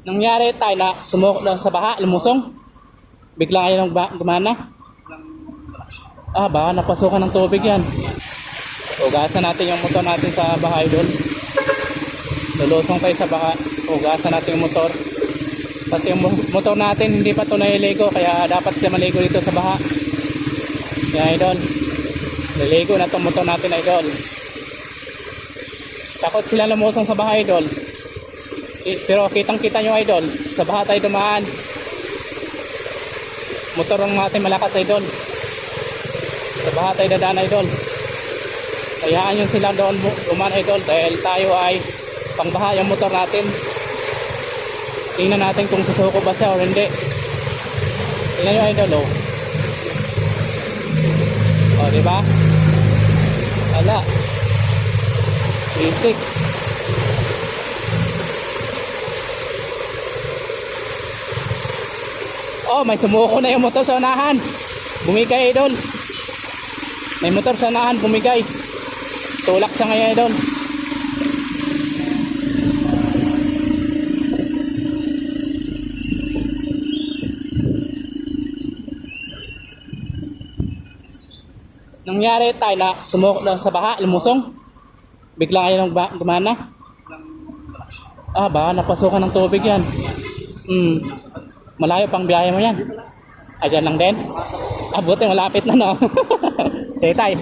Nangyari tayo na sumukot lang sa baha, lumusong. Biglang ayaw gumana. Baka napasukan ng tubig yan. Ugasan natin yung motor natin sa baha idol. Lulusong tayo sa baha. Ugasan natin yung motor. Kasi yung motor natin hindi pa ito naliligo. Kaya dapat siya maligo dito sa baha. Yan idol. Naliligo na itong motor natin idol. Takot sila lumusong sa baha idol. Pero kitang kita nyo idol, sa baha tayo dumaan. Motor ng natin malakas idol. Sa baha tayo dadaan idol. Hayaan nyo sila doon dumaan idol. Dahil tayo ay pangbaha yung motor natin. Tingnan natin kung susuko ba siya o hindi. Tingnan nyo idol oh. O diba? Wala. Basic. Oh, may sumuko na yung motor sa unahan. Bumigay idol. May motor sa unahan, bumigay. Tulak siya ngayon idol. Nangyari tayo na sumuko lang sa baha, lumusong. Biglang ayaw gumana. Baka napasukan ng tubig yan. Malayo pang biyahe mo yan. Ayan lang din. Buti malapit na no. Sige tayo.